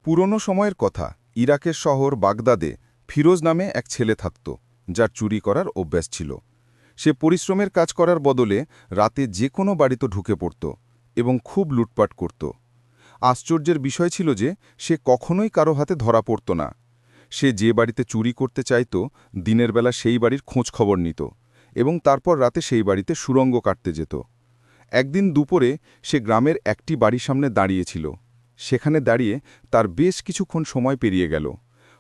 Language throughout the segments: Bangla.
পুরনো সময়ের কথা। ইরাকের শহর বাগদাদে ফিরোজ নামে এক ছেলে থাকত, যার চুরি করার অভ্যাস ছিল। সে পরিশ্রমের কাজ করার বদলে রাতে যে কোনো বাড়িতে ঢুকে পড়ত এবং খুব লুটপাট করত। আশ্চর্যের বিষয় ছিল যে সে কখনোই কারো হাতে ধরা পড়ত না। সে যে বাড়িতে চুরি করতে চাইত, দিনের বেলা সেই বাড়ির খোঁজ খবর নিত এবং তারপর রাতে সেই বাড়িতে সুড়ঙ্গ কাটতে যেত। একদিন দুপুরে সে গ্রামের একটি বাড়ির সামনে দাঁড়িয়েছিল। সেখানে দাঁড়িয়ে তার বেশ কিছুক্ষণ সময় পেরিয়ে গেল।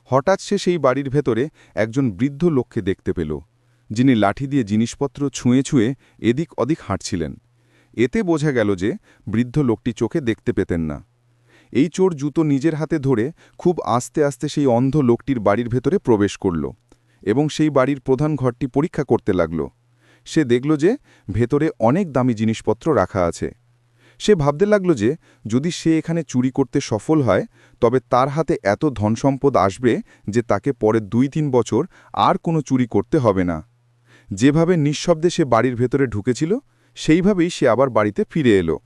হঠাৎ সে সেই বাড়ির ভেতরে একজন বৃদ্ধ লোককে দেখতে পেল, যিনি লাঠি দিয়ে জিনিসপত্র ছুঁয়ে ছুঁয়ে এদিক ওদিক হাঁটছিলেন। এতে বোঝা গেল যে বৃদ্ধ লোকটি চোখে দেখতে পেতেন না। এই চোর জুতো নিজের হাতে ধরে খুব আস্তে আস্তে সেই অন্ধ লোকটির বাড়ির ভেতরে প্রবেশ করল এবং সেই বাড়ির প্রধান ঘরটি পরীক্ষা করতে লাগল। সে দেখল যে ভেতরে অনেক দামি জিনিসপত্র রাখা আছে। সে ভাবতে লাগল যে যদি সে এখানে চুরি করতে সফল হয়, তবে তার হাতে এত ধনসম্পদ আসবে যে তাকে পরের ২-৩ বছর আর কোনো চুরি করতে হবে না। যেভাবে নিঃশব্দে সে বাড়ির ভেতরে ঢুকেছিল, সেইভাবেই সে আবার বাড়িতে ফিরে এলো।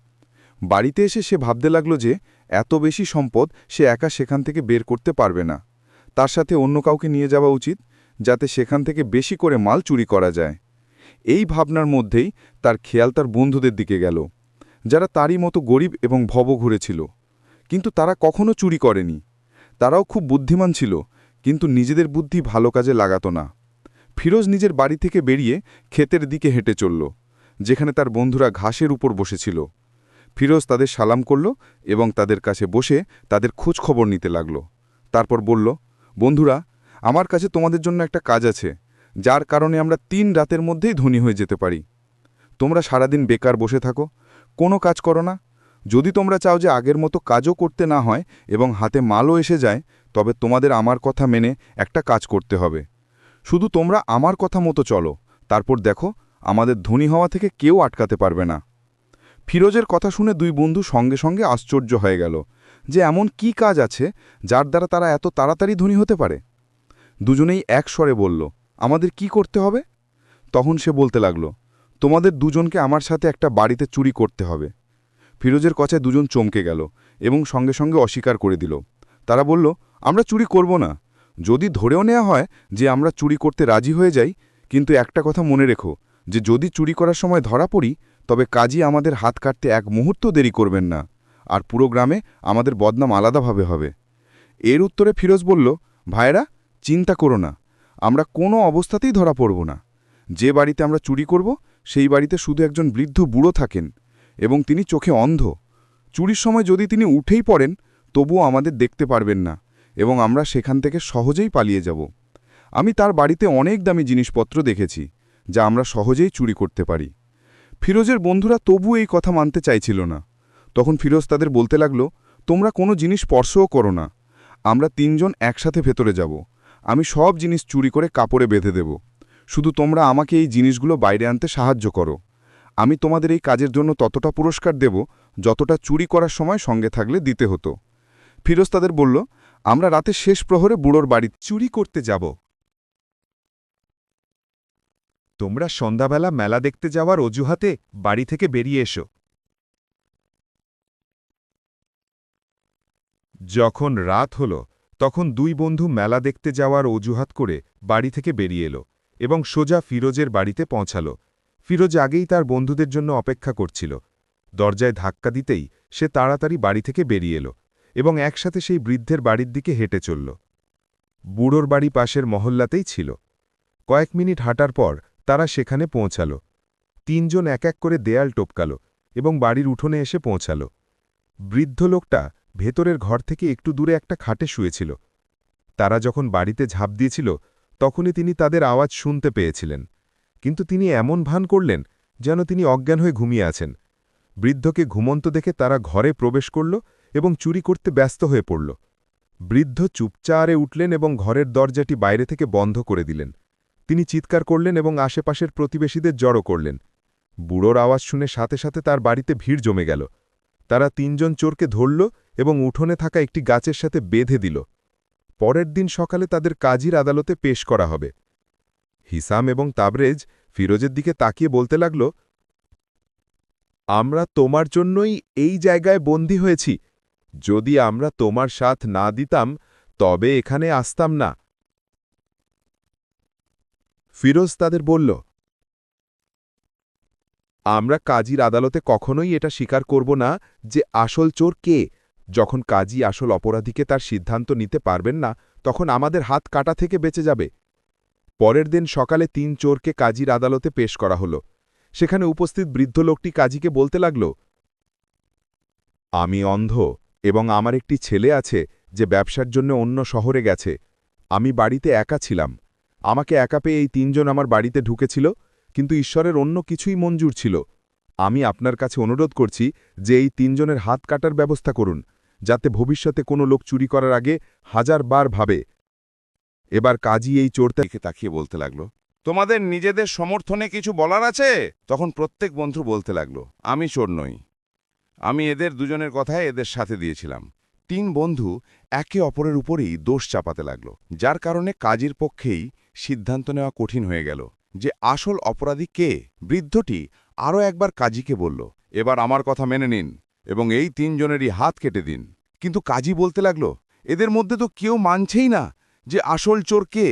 বাড়িতে এসে সে ভাবতে লাগল যে এত বেশি সম্পদ সে একা সেখান থেকে বের করতে পারবে না। তার সাথে অন্য কাউকে নিয়ে যাওয়া উচিত, যাতে সেখান থেকে বেশি করে মাল চুরি করা যায়। এই ভাবনার মধ্যেই তার খেয়াল তার বন্ধুদের দিকে গেল, যারা তারই মতো গরিব এবং ভবঘুরে ছিল, কিন্তু তারা কখনো চুরি করেনি। তারাও খুব বুদ্ধিমান ছিল, কিন্তু নিজেদের বুদ্ধি ভালো কাজে লাগাত না। ফিরোজ নিজের বাড়ি থেকে বেরিয়ে ক্ষেতের দিকে হেঁটে চলল, যেখানে তার বন্ধুরা ঘাসের উপর বসেছিল। ফিরোজ তাদের সালাম করল এবং তাদের কাছে বসে তাদের খোঁজ খবর নিতে লাগল। তারপর বলল, বন্ধুরা, আমার কাছে তোমাদের জন্য একটা কাজ আছে, যার কারণে আমরা ৩ রাতের মধ্যেই ধনী হয়ে যেতে পারি। তোমরা সারাদিন বেকার বসে থাকো, কোনো কাজ করো না। যদি তোমরা চাও যে আগের মতো কাজও করতে না হয় এবং হাতে মালও এসে যায়, তবে তোমাদের আমার কথা মেনে একটা কাজ করতে হবে। শুধু তোমরা আমার কথা মতো চলো, তারপর দেখো আমাদের ধনী হওয়া থেকে কেউ আটকাতে পারবে না। ফিরোজের কথা শুনে ২ বন্ধু সঙ্গে সঙ্গে আশ্চর্য হয়ে গেল যে এমন কি কাজ আছে যার দ্বারা তারা এত তাড়াতাড়ি ধনী হতে পারে। দুজনেই এক স্বরে বলল, আমাদের কি করতে হবে? তখন সে বলতে লাগল, তোমাদের দুজনকে আমার সাথে একটা বাড়িতে চুরি করতে হবে। ফিরোজের কথায় দুজন চমকে গেল এবং সঙ্গে সঙ্গে অস্বীকার করে দিল। তারা বলল, আমরা চুরি করব না। যদি ধরেও নেওয়া হয় যে আমরা চুরি করতে রাজি হয়ে যাই, কিন্তু একটা কথা মনে রেখো যে যদি চুরি করার সময় ধরা পড়ি, তবে কাজী আমাদের হাত কাটতে এক মুহূর্ত দেরি করবেন না, আর পুরো গ্রামে আমাদের বদনাম আলাদাভাবে হবে। এর উত্তরে ফিরোজ বলল, ভাইরা, চিন্তা করো না, আমরা কোনো অবস্থাতেই ধরা পড়ব না। যে বাড়িতে আমরা চুরি করব, সেই বাড়িতে শুধু একজন বৃদ্ধ বুড়ো থাকেন এবং তিনি চোখে অন্ধ। চুরির সময় যদি তিনি উঠেই পড়েন, তবুও আমাদের দেখতে পারবেন না এবং আমরা সেখান থেকে সহজেই পালিয়ে যাব। আমি তার বাড়িতে অনেক দামি জিনিসপত্র দেখেছি, যা আমরা সহজেই চুরি করতে পারি। ফিরোজের বন্ধুরা তবু এই কথা মানতে চাইছিল না। তখন ফিরোজ তাদের বলতে লাগল, তোমরা কোনো জিনিস স্পর্শও করো না। আমরা ৩ জন একসাথে ভেতরে যাব। আমি সব জিনিস চুরি করে কাপড়ে বেঁধে দেব। শুধু তোমরা আমাকে এই জিনিসগুলো বাইরে আনতে সাহায্য করো। আমি তোমাদের এই কাজের জন্য ততটা পুরস্কার দেব, যতটা চুরি করার সময় সঙ্গে থাকলে দিতে হতো। ফিরোজ তাদের বলল, আমরা রাতে শেষ প্রহরে বুড়োর বাড়ি চুরি করতে যাব। তোমরা সন্ধ্যাবেলা মেলা দেখতে যাওয়ার অজুহাতে বাড়ি থেকে বেরিয়ে এসো। যখন রাত হল, তখন ২ বন্ধু মেলা দেখতে যাওয়ার অজুহাত করে বাড়ি থেকে বেরিয়ে এলো এবং সোজা ফিরোজের বাড়িতে পৌঁছাল। ফিরোজ আগেই তার বন্ধুদের জন্য অপেক্ষা করছিল। দরজায় ধাক্কা দিতেই সে তাড়াতাড়ি বাড়ি থেকে বেরিয়ে এলো এবং একসাথে সেই বৃদ্ধের বাড়ির দিকে হেঁটে চলল। বুড়োর বাড়ি পাশের মহল্লাতেই ছিল। কয়েক মিনিট হাঁটার পর তারা সেখানে পৌঁছাল। ৩ জন এক এক করে দেয়াল টপকাল এবং বাড়ির উঠোনে এসে পৌঁছাল। বৃদ্ধ লোকটা ভেতরের ঘর থেকে একটু দূরে একটা খাটে শুয়েছিল। তারা যখন বাড়িতে ঝাঁপ দিয়েছিল, তখনই তিনি তাদের আওয়াজ শুনতে পেয়েছিলেন, কিন্তু তিনি এমন ভান করলেন যেন তিনি অজ্ঞান হয়ে ঘুমিয়ে আছেন। বৃদ্ধকে ঘুমন্ত দেখে তারা ঘরে প্রবেশ করল এবং চুরি করতে ব্যস্ত হয়ে পড়ল। বৃদ্ধ চুপচারে উঠলেন এবং ঘরের দরজাটি বাইরে থেকে বন্ধ করে দিলেন। তিনি চিৎকার করলেন এবং আশেপাশের প্রতিবেশীদের জড়ো করলেন। বুড়োর আওয়াজ শুনে সাথে সাথে তার বাড়িতে ভিড় জমে গেল। তারা ৩ জন চোরকে ধরল এবং উঠোনে থাকা একটি গাছের সাথে বেঁধে দিল। পরের দিন সকালে তাদের কাজীর আদালতে পেশ করা হবে। হিসাম এবং তাবরেজ ফিরোজের দিকে তাকিয়ে বলতে লাগল, আমরা তোমার জন্যই এই জায়গায় বন্দী হয়েছি। যদি আমরা তোমার সাথ না দিতাম তবে এখানে আসতাম না। ফিরোজ তাদের বলল, আমরা কাজীর আদালতে কখনোই এটা স্বীকার করব না যে আসল চোর কে। যখন কাজী আসল অপরাধীকে তার সিদ্ধান্ত নিতে পারবেন না, তখন আমাদের হাত কাটা থেকে বেঁচে যাবে। পরের দিন সকালে ৩ চোরকে কাজীর আদালতে পেশ করা হল। সেখানে উপস্থিত বৃদ্ধ লোকটি কাজীকে বলতে লাগল, আমি অন্ধ এবং আমার একটি ছেলে আছে যে ব্যবসার জন্য অন্য শহরে গেছে। আমি বাড়িতে একা ছিলাম। আমাকে একা পেয়ে এই ৩ জন আমার বাড়িতে ঢুকেছিল, কিন্তু ঈশ্বরের অন্য কিছুই মঞ্জুর ছিল। আমি আপনার কাছে অনুরোধ করছি যে এই ৩ জনের হাত কাটার ব্যবস্থা করুন, যাতে ভবিষ্যতে কোনো লোক চুরি করার আগে ১০০০ বার ভাবে। এবার কাজী এই চোরটাকে তাকিয়ে বলতে লাগল, তোমাদের নিজেদের সমর্থনে কিছু বলার আছে? তখন প্রত্যেক বন্ধু বলতে লাগল, আমি চোর নই। আমি এদের দুজনের কথায় এদের সাথে দিয়েছিলাম। ৩ বন্ধু একে অপরের উপরেই দোষ চাপাতে লাগল, যার কারণে কাজীর পক্ষেই সিদ্ধান্ত নেওয়া কঠিন হয়ে গেল যে আসল অপরাধী কে। বৃদ্ধটি আরও একবার কাজীকে বলল, এবার আমার কথা মেনে নিন এবং এই ৩ জনেরই হাত কেটে দিন। কিন্তু কাজী বলতে লাগল, এদের মধ্যে তো কেউ মানছেই না যে আসল চোর কে।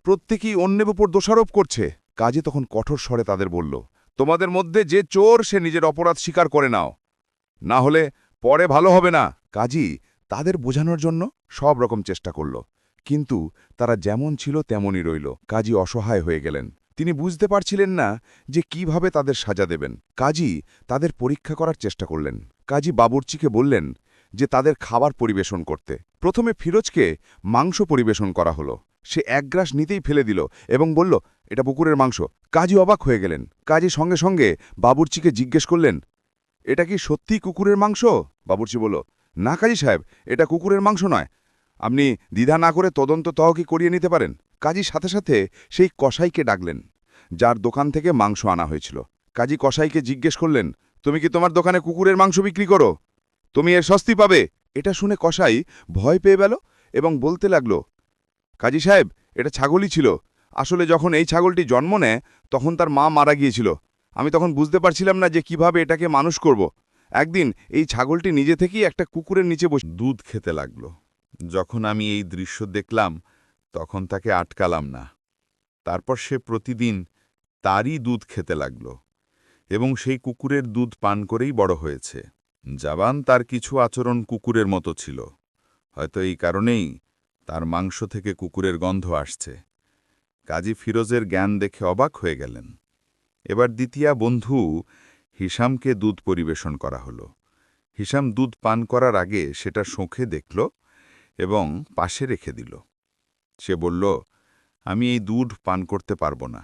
প্রত্যেকেই অন্যের উপর দোষারোপ করছে। কাজী তখন কঠোর স্বরে তাদের বলল, তোমাদের মধ্যে যে চোর সে নিজের অপরাধ স্বীকার করে নাও, না হলে পরে ভালো হবে না। কাজী তাদের বোঝানোর জন্য সব রকম চেষ্টা করল, কিন্তু তারা যেমন ছিল তেমনই রইল। কাজী অসহায় হয়ে গেলেন। তিনি বুঝতে পারছিলেন না যে কিভাবে তাদের সাজা দেবেন। কাজী তাদের পরীক্ষা করার চেষ্টা করলেন। কাজী বাবুর্চিকে বললেন যে তাদের খাবার পরিবেশন করতে। প্রথমে ফিরোজকে মাংস পরিবেশন করা হলো। সে এক গ্রাস নিতেই ফেলে দিল এবং বলল, এটা কুকুরের মাংস। কাজী অবাক হয়ে গেলেন। কাজী সঙ্গে সঙ্গে বাবুর্চিকে জিজ্ঞেস করলেন, এটা কি সত্যিই কুকুরের মাংস? বাবুর্চি বলল, না কাজী সাহেব, এটা কুকুরের মাংস নয়। আপনি দ্বিধা না করে তদন্ত তহকি করিয়ে নিতে পারেন। কাজী সাথে সাথে সেই কসাইকে ডাকলেন, যার দোকান থেকে মাংস আনা হয়েছিল। কাজী কসাইকে জিজ্ঞেস করলেন, তুমি কি তোমার দোকানে কুকুরের মাংস বিক্রি করো? তুমি এর সস্তি পাবে। এটা শুনে কসাই ভয় পেয়ে গেল এবং বলতে লাগল, কাজী সাহেব, এটা ছাগলই ছিল। আসলে যখন এই ছাগলটি জন্ম নেয় তখন তার মা মারা গিয়েছিল। আমি তখন বুঝতে পারছিলাম না যে কিভাবে এটাকে মানুষ করব। একদিন এই ছাগলটি নিজে থেকেই একটা কুকুরের নিচে বসে দুধ খেতে লাগল। যখন আমি এই দৃশ্য দেখলাম তখন তাকে আটকালাম না। তারপর সে প্রতিদিন তারই দুধ খেতে লাগল এবং সেই কুকুরের দুধ পান করেই বড় হয়েছে। জাবান তার কিছু আচরণ কুকুরের মতো ছিল, হয়তো এই কারণেই তার মাংস থেকে কুকুরের গন্ধ আসছে। কাজী ফিরোজের জ্ঞান দেখে অবাক হয়ে গেলেন। এবার দ্বিতীয় বন্ধু হিসামকে দুধ পরিবেশন করা হলো। হিসাম দুধ পান করার আগে সেটা শোঁখে দেখল এবং পাশে রেখে দিল। সে বলল, আমি এই দুধ পান করতে পারব না।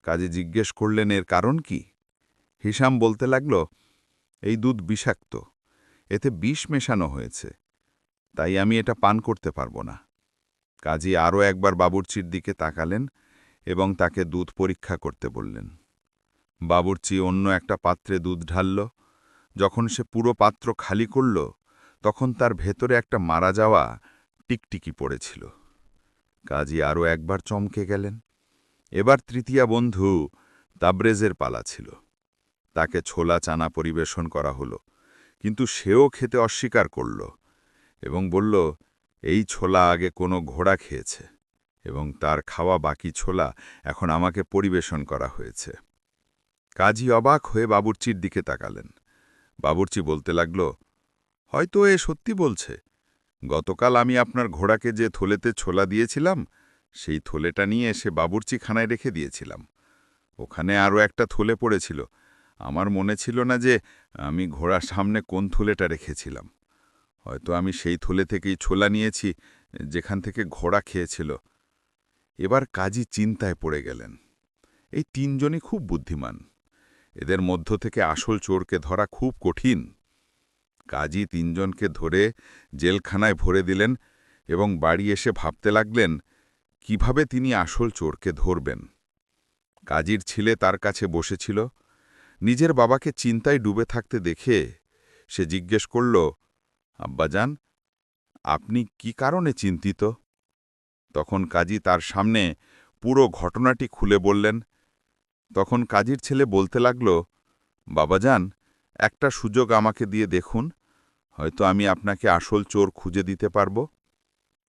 কাজী জিজ্ঞেস করলেন, এর কারণ কি? হিসাম বলতে লাগল, এই দুধ বিষাক্ত, এতে বিষ মেশানো হয়েছে, তাই আমি এটা পান করতে পারব না। কাজী আরও একবার বাবুর্চির দিকে তাকালেন এবং তাকে দুধ পরীক্ষা করতে বললেন। বাবুর্চি অন্য একটা পাত্রে দুধ ঢালল। যখন সে পুরো পাত্র খালি করল তখন তার ভেতরে একটা মারা যাওয়া টিকটিকি পড়েছিল। কাজী আরও একবার চমকে গেলেন। এবার তৃতীয় বন্ধু তাবরেজের পালা ছিল। তাকে ছোলা চানা পরিবেশন করা হলো, কিন্তু সেও খেতে অস্বীকার করল এবং বলল, এই ছোলা আগে কোনো ঘোড়া খেয়েছে এবং তার খাওয়া বাকি ছোলা এখন আমাকে পরিবেশন করা হয়েছে। কাজী অবাক হয়ে বাবুর্চির দিকে তাকালেন। বাবুর্চি বলতে লাগল, হয়তো এ সত্যি বলছে। গতকাল আমি আপনার ঘোড়াকে যে থলেতে ছোলা দিয়েছিলাম সেই থলেটা নিয়ে এসে বাবুর্চিখানায় রেখে দিয়েছিলাম। ওখানে আরও একটা থলে পড়েছিল। আমার মনে ছিল না যে আমি ঘোড়ার সামনে কোন থলেটা রেখেছিলাম। হয়তো আমি সেই থলে থেকেই ছোলা নিয়েছি যেখান থেকে ঘোড়া খেয়েছিল। এবার কাজী চিন্তায় পড়ে গেলেন। এই ৩ জনই খুব বুদ্ধিমান। এদের মধ্য থেকে আসল চোরকে ধরা খুব কঠিন। কাজী ৩ জনকে ধরে জেলখানায় ভরে দিলেন এবং বাড়ি এসে ভাবতে লাগলেন কিভাবে তিনি আসল চোরকে ধরবেন। কাজীর ছেলে তার কাছে বসেছিল। নিজের বাবাকে চিন্তায় ডুবে থাকতে দেখে সে জিজ্ঞেস করল, আব্বাজান, আপনি কি কারণে চিন্তিত? তখন কাজী তার সামনে পুরো ঘটনাটি খুলে বললেন। তখন কাজীর ছেলে বলতে লাগল, বাবাজান, একটা সুযোগ আমাকে দিয়ে দেখুন, হয়তো আমি আপনাকে আসল চোর খুঁজে দিতে পারব।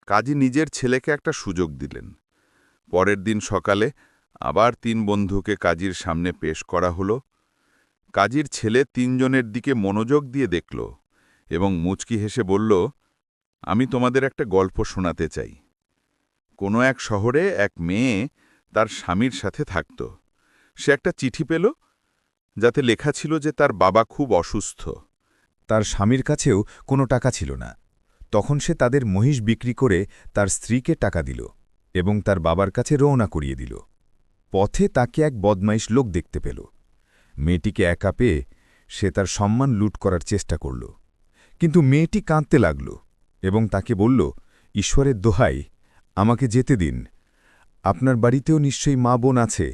কাজী নিজের ছেলেকে একটা সুযোগ দিলেন। পরের দিন সকালে আবার 3 বন্ধুকে কাজীর সামনে পেশ করা হলো। কাজীর ছেলে 3 জনের দিকে মনোযোগ দিয়ে দেখল এবং মুচকি হেসে বলল, আমি তোমাদের একটা গল্প শোনাতে চাই। কোনো এক শহরে এক মেয়ে তার স্বামীর সাথে থাকত। সে একটা চিঠি পেল, যাতে লেখা ছিল যে তার বাবা খুব অসুস্থ। তার স্বামীর কাছেও কোনো টাকা ছিল না। তখন সে তাদের মহিষ বিক্রি করে তার স্ত্রীকে টাকা দিল এবং তার বাবার কাছে রওনা করিয়ে দিল। পথে তাকে এক বদমাইশ লোক দেখতে পেল। মেয়েটিকে একা পেয়ে সে তার সম্মান লুট করার চেষ্টা করল, কিন্তু মেয়েটি কাঁদতে লাগল এবং তাকে বলল, ঈশ্বরের দোহাই, আমাকে যেতে দিন, আপনার বাড়িতেও নিশ্চয়ই মা বোন আছে।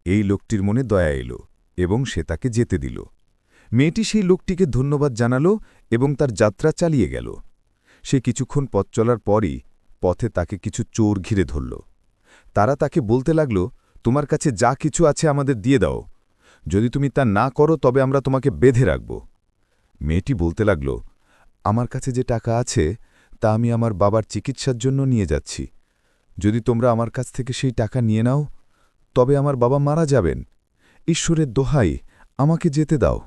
এই লোকটির মনে দয়া এলো এবং সে তাকে যেতে দিল। মেয়েটি সেই লোকটিকে ধন্যবাদ জানাল এবং তার যাত্রা চালিয়ে গেল। সে কিছুক্ষণ পথ চলার পরই পথে তাকে কিছু চোর ঘিরে ধরল। তারা তাকে বলতে লাগল, তোমার কাছে যা কিছু আছে আমাদের দিয়ে দাও, যদি তুমি তা না করো তবে আমরা তোমাকে বেঁধে রাখব। মেয়েটি বলতে লাগল, আমার কাছে যে টাকা আছে তা আমি আমার বাবার চিকিৎসার জন্য নিয়ে যাচ্ছি। যদি তোমরা আমার কাছ থেকে সেই টাকা নিয়ে নাও তবে আমার বাবা মারা যাবেন। ঈশ্বরের দোহাই, আমাকে যেতে দাও।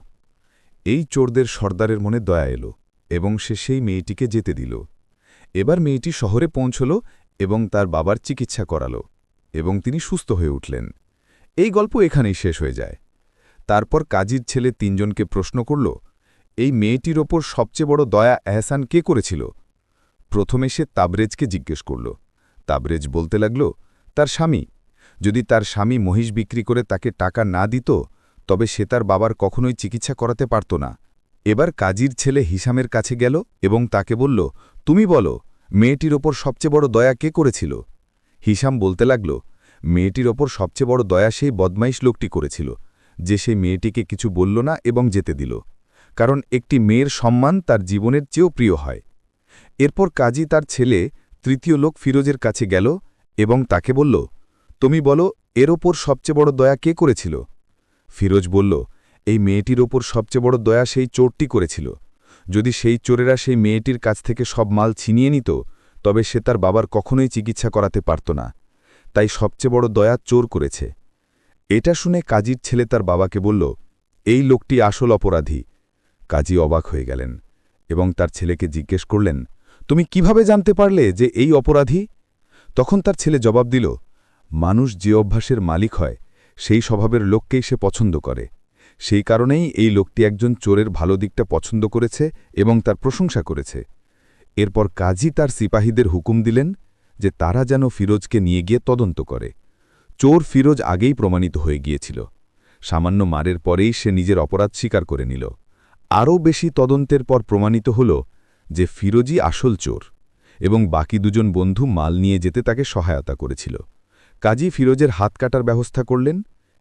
এই চোরদের সর্দারের মনে দয়া এলো এবং সে সেই মেয়েটিকে যেতে দিল। এবার মেয়েটি শহরে পৌঁছল এবং তার বাবার চিকিৎসা করাল এবং তিনি সুস্থ হয়ে উঠলেন। এই গল্প এখানেই শেষ হয়ে যায়। তারপর কাজীর ছেলে 3 জনকে প্রশ্ন করল, এই মেয়েটির ওপর সবচেয়ে বড় দয়া এহসান কে করেছিল? প্রথমে সে তাবরেজকে জিজ্ঞেস করল। তাবরেজ বলতে লাগল, তার স্বামী। যদি তার স্বামী মহিষ বিক্রি করে তাকে টাকা না দিত তবে সে তার বাবার কখনোই চিকিৎসা করাতে পারত না। এবার কাজীর ছেলে হিসামের কাছে গেল এবং তাকে বলল, তুমি বলো, মেয়েটির ওপর সবচেয়ে বড় দয়া কে করেছিল? হিসাম বলতে লাগল, মেয়েটির ওপর সবচেয়ে বড় দয়া সেই বদমাইশ লোকটি করেছিল, যে সেই মেয়েটিকে কিছু বলল না এবং যেতে দিল, কারণ একটি মেয়ের সম্মান তার জীবনের চেয়েও প্রিয় হয়। এরপর কাজী তার ছেলে 3য় লোক ফিরোজের কাছে গেল এবং তাকে বলল, তুমি বলো, এর ওপর সবচেয়ে বড় দয়া কে করেছিল? ফিরোজ বলল, এই মেয়েটির ওপর সবচেয়ে বড় দয়া সেই চোরটি করেছিল। যদি সেই চোরেরা সেই মেয়েটির কাছ থেকে সব মাল ছিনিয়ে নিত তবে সে তার বাবার কখনোই চিকিৎসা করাতে পারত না, তাই সবচেয়ে বড় দয়া চোর করেছে। এটা শুনে কাজীর ছেলে তার বাবাকে বলল, এই লোকটি আসল অপরাধী। কাজী অবাক হয়ে গেলেন এবং তার ছেলেকে জিজ্ঞেস করলেন, তুমি কিভাবে জানতে পারলে যে এই অপরাধী? তখন তার ছেলে জবাব দিল, মানুষ যে অভ্যাসের মালিক হয় সেই স্বভাবের লোককেই সে পছন্দ করে। সেই কারণেই এই লোকটি একজন চোরের ভালো দিকটা পছন্দ করেছে এবং তার প্রশংসা করেছে। এরপর কাজী তার সিপাহীদের হুকুম দিলেন যে তারা যেন ফিরোজকে নিয়ে গিয়ে তদন্ত করে। চোর ফিরোজ আগেই প্রমাণিত হয়ে গিয়েছিল। সামান্য মারের পরেই সে নিজের অপরাধ স্বীকার করে নিল। আরও বেশি তদন্তের পর প্রমাণিত হল যে ফিরোজই আসল চোর এবং বাকি 2 জন বন্ধু মাল নিয়ে যেতে তাকে সহায়তা করেছিল। কাজী ফিরোজের হাত কাটার ব্যবস্থা করলেন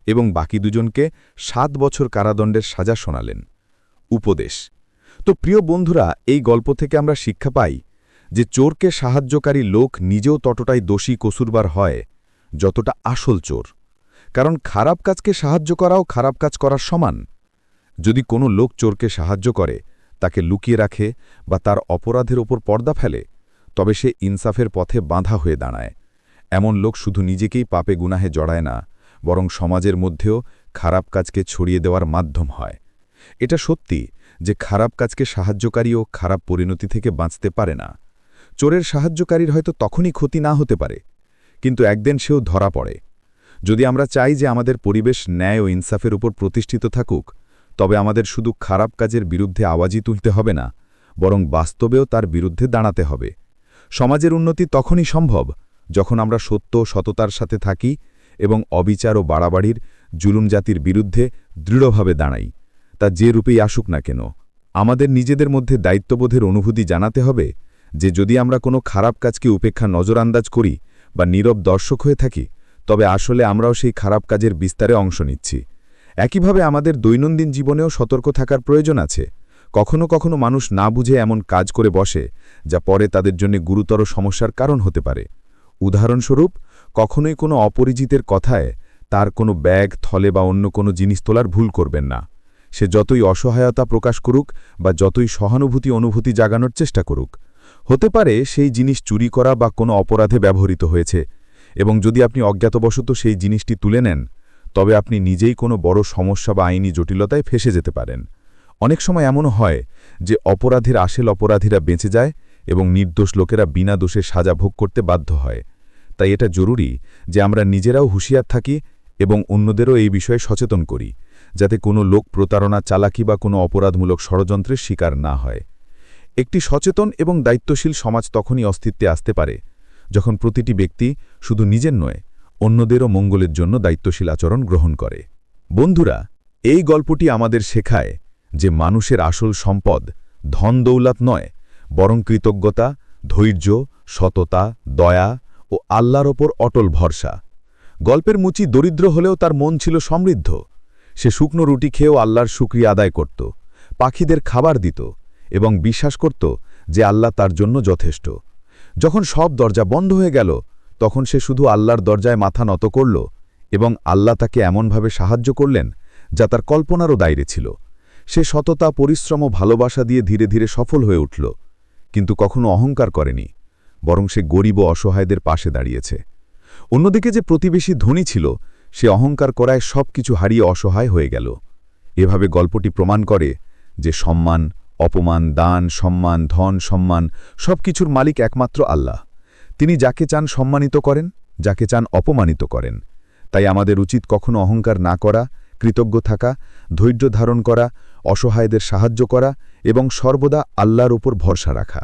এবং বাকি 2 জনকে 7 বছর কারাদণ্ডের সাজা শোনালেন। উপদেশ। তো প্রিয় বন্ধুরা, এই গল্প থেকে আমরা শিক্ষা পাই যে চোরকে সাহায্যকারী লোক নিজেও ততটাই দোষী কসুরবার হয় যতটা আসল চোর, কারণ খারাপ কাজকে সাহায্য করাও খারাপ কাজ করার সমান। যদি কোনো লোক চোরকে সাহায্য করে, তাকে লুকিয়ে রাখে বা তার অপরাধের ওপর পর্দা ফেলে, তবে সে ইনসাফের পথে বাঁধা হয়ে দাঁড়ায়। এমন লোক শুধু নিজেকেই পাপে গুনাহে জড়ায় না, বরং সমাজের মধ্যেও খারাপ কাজকে ছড়িয়ে দেওয়ার মাধ্যম হয়। এটা সত্যি যে খারাপ কাজকে সাহায্যকারীও খারাপ পরিণতি থেকে বাঁচতে পারে না। চোরের সাহায্যকারীর হয়তো তখনই ক্ষতি না হতে পারে, কিন্তু একদিন সেও ধরা পড়ে। যদি আমরা চাই যে আমাদের পরিবেশ ন্যায় ও ইনসাফের উপর প্রতিষ্ঠিত থাকুক, তবে আমাদের শুধু খারাপ কাজের বিরুদ্ধে আওয়াজই তুলতে হবে না, বরং বাস্তবেও তার বিরুদ্ধে দাঁড়াতে হবে। সমাজের উন্নতি তখনই সম্ভব যখন আমরা সত্য ও সততার সাথে থাকি এবং অবিচার ও বাড়াবাড়ির জুলুম জাতির বিরুদ্ধে দৃঢ়ভাবে দাঁড়াই। তা যে রূপেই আসুক না কেন, আমাদের নিজেদের মধ্যে দায়িত্ববোধের অনুভূতি জানাতে হবে যে যদি আমরা কোনো খারাপ কাজকে উপেক্ষা নজরআন্দাজ করি বা নীরব দর্শক হয়ে থাকি, তবে আসলে আমরাও সেই খারাপ কাজের বিস্তারে অংশ নিচ্ছি। একইভাবে আমাদের দৈনন্দিন জীবনেও সতর্ক থাকার প্রয়োজন আছে। কখনো কখনো মানুষ না বুঝে এমন কাজ করে বসে যা পরে তাদের জন্য গুরুতর সমস্যার কারণ হতে পারে। উদাহরণস্বরূপ, কখনোই কোনো অপরিচিতের কথায় তার কোনো ব্যাগ, থলে বা অন্য কোনো জিনিস তোলার ভুল করবেন না। সে যতই অসহায়তা প্রকাশ করুক বা যতই সহানুভূতি অনুভূতি জাগানোর চেষ্টা করুক, হতে পারে সেই জিনিস চুরি করা বা কোনো অপরাধে ব্যবহৃত হয়েছে, এবং যদি আপনি অজ্ঞাতবশত সেই জিনিসটি তুলে নেন, তবে আপনি নিজেই কোনো বড় সমস্যা বা আইনি জটিলতায় ফেসে যেতে পারেন। অনেক সময় এমনও হয় যে অপরাধের আসল অপরাধীরা বেঁচে যায় এবং নির্দোষ লোকেরা বিনা দোষে সাজা ভোগ করতে বাধ্য হয়। তাই এটা জরুরি যে আমরা নিজেরাও হুঁশিয়ার থাকি এবং অন্যদেরও এই বিষয়ে সচেতন করি, যাতে কোনো লোক প্রতারণা, চালাকি বা কোনো অপরাধমূলক ষড়যন্ত্রের শিকার না হয়। একটি সচেতন এবং দায়িত্বশীল সমাজ তখনই অস্তিত্বে আসতে পারে যখন প্রতিটি ব্যক্তি শুধু নিজের নয়, অন্যদেরও মঙ্গলের জন্য দায়িত্বশীল আচরণ গ্রহণ করে। বন্ধুরা, এই গল্পটি আমাদের শেখায় যে মানুষের আসল সম্পদ ধন দৌলত নয়, বরং কৃতজ্ঞতা, ধৈর্য, সততা, দয়া ও আল্লাহর ওপর অটল ভরসা। গল্পের মুচি দরিদ্র হলেও তার মন ছিল সমৃদ্ধ। সে শুকনো রুটি খেয়েও আল্লাহর শুকরিয়া আদায় করত, পাখিদের খাবার দিত এবং বিশ্বাস করত যে আল্লাহ তার জন্য যথেষ্ট। যখন সব দরজা বন্ধ হয়ে গেল, তখন সে শুধু আল্লাহর দরজায় মাথা নত করল এবং আল্লাহ তাকে এমনভাবে সাহায্য করলেন যা তার কল্পনারও বাইরে ছিল। সে সততা, পরিশ্রম ও ভালোবাসা দিয়ে ধীরে ধীরে সফল হয়ে উঠল, কিন্তু কখনো অহংকার করেনি, বরং সে গরিব ও অসহায়দের পাশে দাঁড়িয়েছে। অন্যদিকে যে প্রতিবেশী ধনী ছিল, সে অহংকার করায় সব কিছু হারিয়ে অসহায় হয়ে গেল। এভাবে গল্পটি প্রমাণ করে যে সম্মান, অপমান, দান, সম্মান, ধন, সম্মান সব কিছুর মালিক একমাত্র আল্লাহ। তিনি যাকে চান সম্মানিত করেন, যাকে চান অপমানিত করেন। তাই আমাদের উচিত কখনো অহংকার না করা, কৃতজ্ঞ থাকা, ধৈর্য ধারণ করা, অসহায়দের সাহায্য করা এবং সর্বদা আল্লাহর উপর ভরসা রাখা।